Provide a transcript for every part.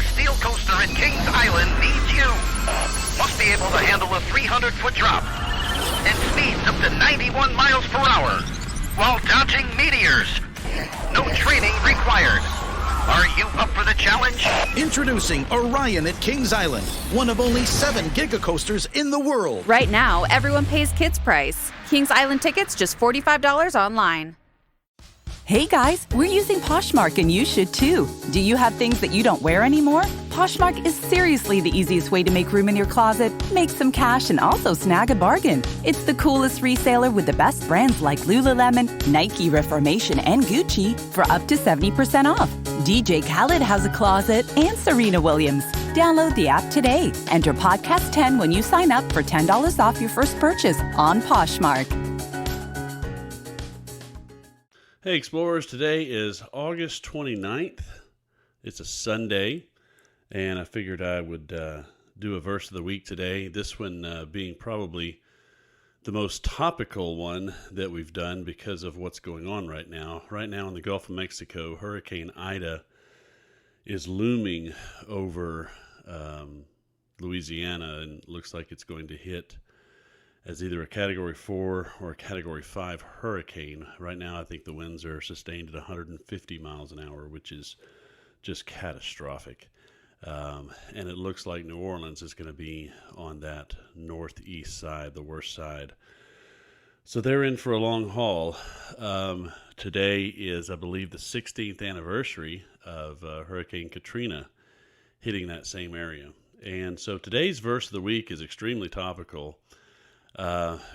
steel coaster at Kings Island needs you. Must be able to handle a 300-foot drop and speeds up to 91 miles per hour while dodging meteors. No training required. Are you up for the challenge? Introducing Orion at Kings Island, one of only 7 giga-coasters in the world. Right now, everyone pays kids' price. Kings Island tickets just $45 online. Hey guys, we're using Poshmark and you should too. Do you have things that you don't wear anymore? Poshmark is seriously the easiest way to make room in your closet, make some cash, and also snag a bargain. It's the coolest reseller with the best brands like Lululemon, Nike, Reformation, and Gucci for up to 70% off. DJ Khaled has a closet and Serena Williams. Download the app today. Enter Podcast 10 when you sign up for $10 off your first purchase on Poshmark. Hey Explorers, today is August 29th. It's a Sunday, and I figured I would do a verse of the week today. This one being probably the most topical one that we've done because of what's going on right now. Right now in the Gulf of Mexico, Hurricane Ida is looming over Louisiana, and looks like it's going to hit as either a Category 4 or a Category 5 hurricane. Right now, I think the winds are sustained at 150 miles an hour, which is just catastrophic. And it looks like New Orleans is going to be on that northeast side, the worst side. So they're in for a long haul. Today is, I believe, the 16th anniversary of Hurricane Katrina hitting that same area. And so today's verse of the week is extremely topical,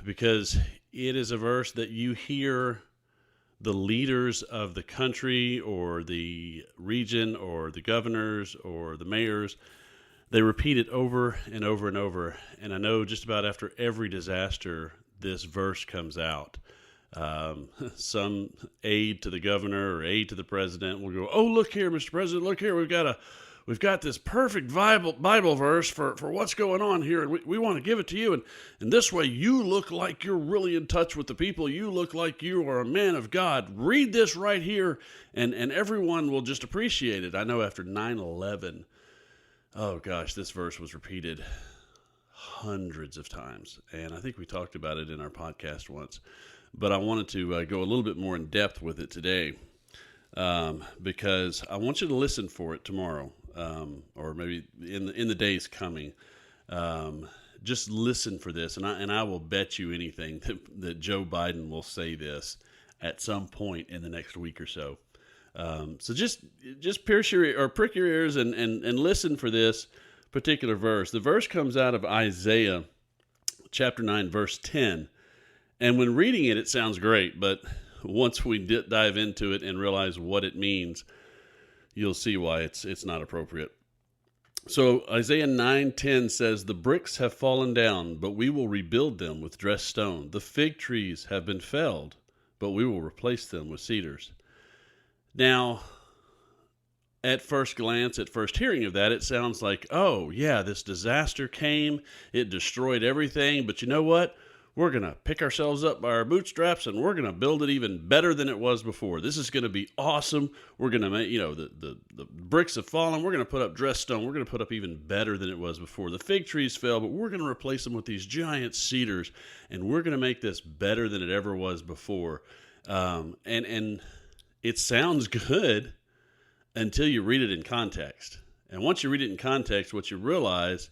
because it is a verse that you hear the leaders of the country or the region or the governors or the mayors, they repeat it over and over and over. And I know just about after every disaster, this verse comes out. Some aide to the governor or aide to the president will go, "Oh, look here, Mr. President, look here, we've got this perfect Bible verse for what's going on here, and we want to give it to you. And this way you look like you're really in touch with the people. You look like you are a man of God. Read this right here, and everyone will just appreciate it." I know after 9/11, oh gosh, this verse was repeated hundreds of times. And I think we talked about it in our podcast once. But I wanted to go a little bit more in depth with it today, because I want you to listen for it tomorrow. Or maybe in the days coming, just listen for this, and I will bet you anything that Joe Biden will say this at some point in the next week or so. So just pierce or prick your ears and listen for this particular verse. The verse comes out of Isaiah chapter 9, verse 10, and when reading it, it sounds great, but once we dive into it and realize what it means, you'll see why it's not appropriate. So Isaiah 9:10 says, "The bricks have fallen down, but we will rebuild them with dressed stone. The fig trees have been felled, but we will replace them with cedars." Now, at first glance, at first hearing of that, it sounds like, oh yeah, this disaster came, it destroyed everything, but you know what? We're going to pick ourselves up by our bootstraps, and we're going to build it even better than it was before. This is going to be awesome. We're going to make, the bricks have fallen. We're going to put up dressed stone. We're going to put up even better than it was before. The fig trees fell, but we're going to replace them with these giant cedars, and we're going to make this better than it ever was before. And it sounds good until you read it in context. And once you read it in context, what you realize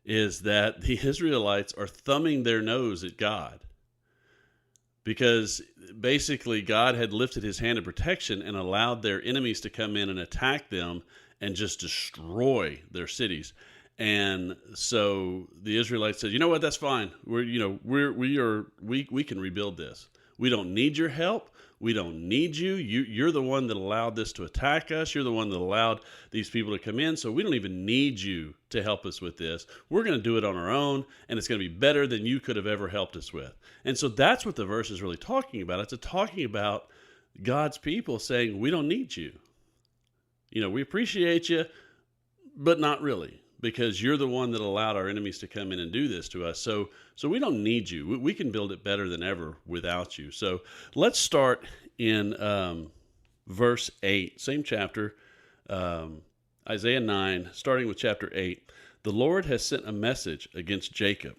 is that the Israelites are thumbing their nose at God, because basically God had lifted his hand of protection and allowed their enemies to come in and attack them and just destroy their cities. And so the Israelites said, "You know what? That's fine. We can rebuild this. We don't need your help. We don't need you. You're the one that allowed this to attack us. You're the one that allowed these people to come in. So we don't even need you to help us with this. We're going to do it on our own, and it's going to be better than you could have ever helped us with." And so that's what the verse is really talking about. It's talking about God's people saying, we don't need you. We appreciate you, but not really, because you're the one that allowed our enemies to come in and do this to us. So we don't need you. We can build it better than ever without you. So let's start in verse 8, same chapter. Isaiah 9, starting with chapter 8. The Lord has sent a message against Jacob.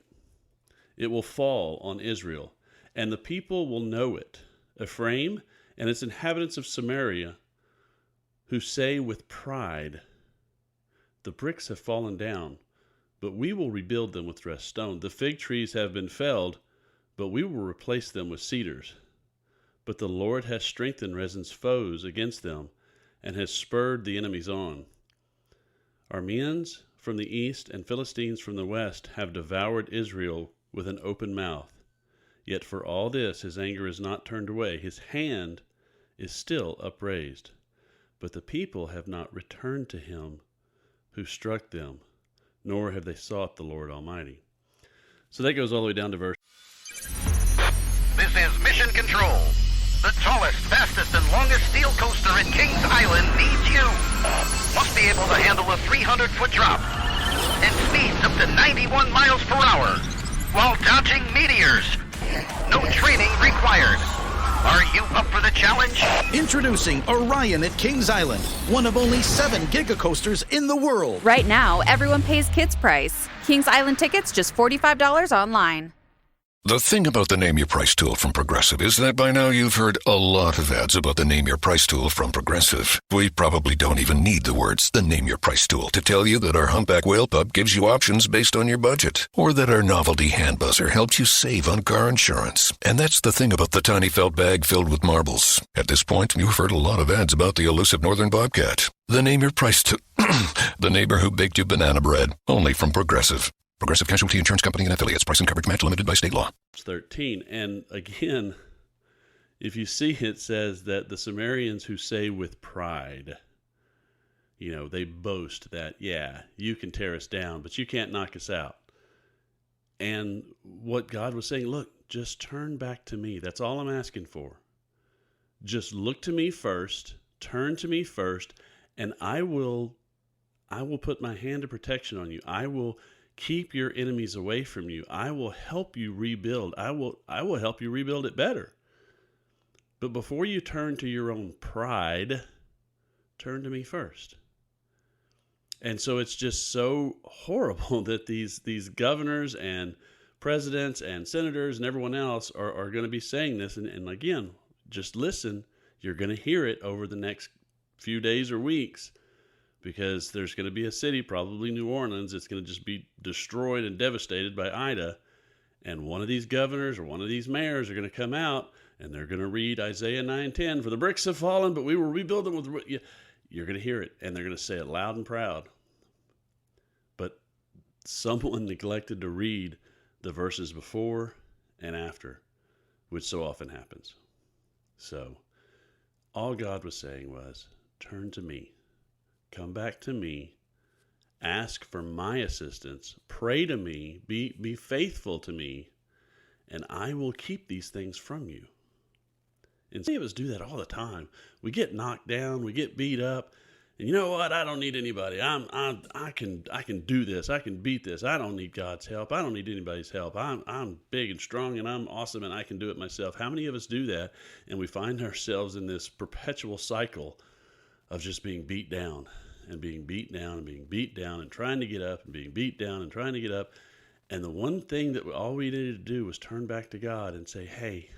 It will fall on Israel, and the people will know it. Ephraim and its inhabitants of Samaria, who say with pride, the bricks have fallen down, but we will rebuild them with dressed stone. The fig trees have been felled, but we will replace them with cedars. But the Lord has strengthened Rezin's foes against them, and has spurred the enemies on. Arameans from the east and Philistines from the west have devoured Israel with an open mouth. Yet for all this his anger is not turned away. His hand is still upraised. But the people have not returned to him who struck them, nor have they sought the Lord Almighty. So that goes all the way down to verse. This is Mission Control. The tallest, fastest, and longest steel coaster at Kings Island needs you. Must be able to handle a 300-foot drop and speeds up to 91 miles per hour while dodging meteors. No training required. Are you up for the challenge? Introducing Orion at Kings Island, one of only 7 gigacoasters in the world. Right now, everyone pays kids price. Kings Island tickets just $45 online. The thing about the Name Your Price tool from Progressive is that by now you've heard a lot of ads about the Name Your Price tool from Progressive. We probably don't even need the words, the Name Your Price tool, to tell you that our Humpback Whale Pup gives you options based on your budget, or that our novelty hand buzzer helps you save on car insurance. And that's the thing about the tiny felt bag filled with marbles. At this point, you've heard a lot of ads about the elusive northern bobcat. The Name Your Price tool, the neighbor who baked you banana bread, only from Progressive. Progressive Casualty Insurance Company and Affiliates. Price and coverage match limited by state law. 13. And again, if you see, it says that the Sumerians who say with pride, they boast that, yeah, you can tear us down, but you can't knock us out. And what God was saying, look, just turn back to me. That's all I'm asking for. Just look to me first, turn to me first, and I will put my hand of protection on you. I will keep your enemies away from you. I will help you rebuild. I will help you rebuild it better. But before you turn to your own pride, turn to me first. And so it's just so horrible that these governors and presidents and senators and everyone else are going to be saying this. And again, just listen. You're going to hear it over the next few days or weeks. Because there's going to be a city, probably New Orleans, it's going to just be destroyed and devastated by Ida. And one of these governors or one of these mayors are going to come out and they're going to read Isaiah 9:10, for the bricks have fallen, but we will rebuild them with... You're going to hear it, and they're going to say it loud and proud. But someone neglected to read the verses before and after, which so often happens. So all God was saying was, turn to me. Come back to me, ask for my assistance, pray to me, be faithful to me, and I will keep these things from you. And many of us do that all the time. We get knocked down, we get beat up, and you know what? I don't need anybody. I can do this. I can beat this. I don't need God's help. I don't need anybody's help. I'm big and strong and I'm awesome and I can do it myself. How many of us do that? And we find ourselves in this perpetual cycle of just being beat down and being beat down and being beat down and trying to get up and being beat down and trying to get up. And the one thing that all we needed to do was turn back to God and say, hey,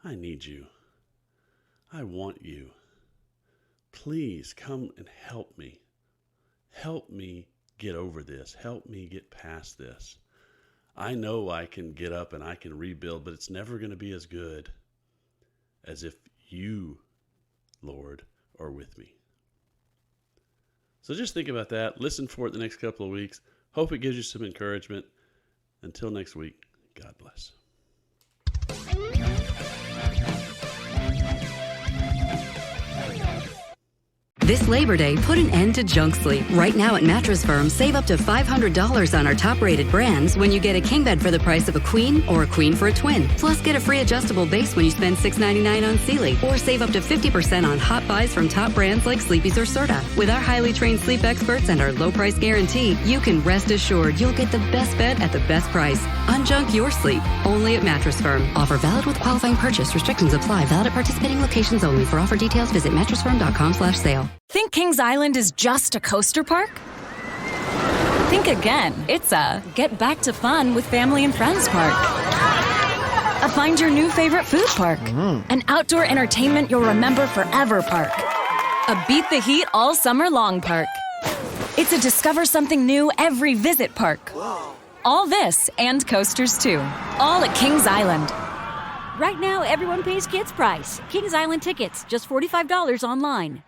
I need you. I want you. Please come and help me. Help me get over this. Help me get past this. I know I can get up and I can rebuild, but it's never going to be as good as if you, Lord, are with me. So just think about that. Listen for it the next couple of weeks. Hope it gives you some encouragement. Until next week, God bless. This Labor Day, put an end to junk sleep. Right now at Mattress Firm, save up to $500 on our top-rated brands when you get a king bed for the price of a queen or a queen for a twin. Plus, get a free adjustable base when you spend $6.99 on Sealy. Or save up to 50% on hot buys from top brands like Sleepy's or Serta. With our highly trained sleep experts and our low price guarantee, you can rest assured you'll get the best bed at the best price. Unjunk your sleep, only at Mattress Firm. Offer valid with qualifying purchase. Restrictions apply. Valid at participating locations only. For offer details, visit mattressfirm.com/sale. Think Kings Island is just a coaster park? Think again. It's a get back to fun with family and friends park. A find your new favorite food park. An outdoor entertainment you'll remember forever park. A beat the heat all summer long park. It's a discover something new every visit park. All this and coasters too. All at Kings Island. Right now, everyone pays kids price. Kings Island tickets, just $45 online.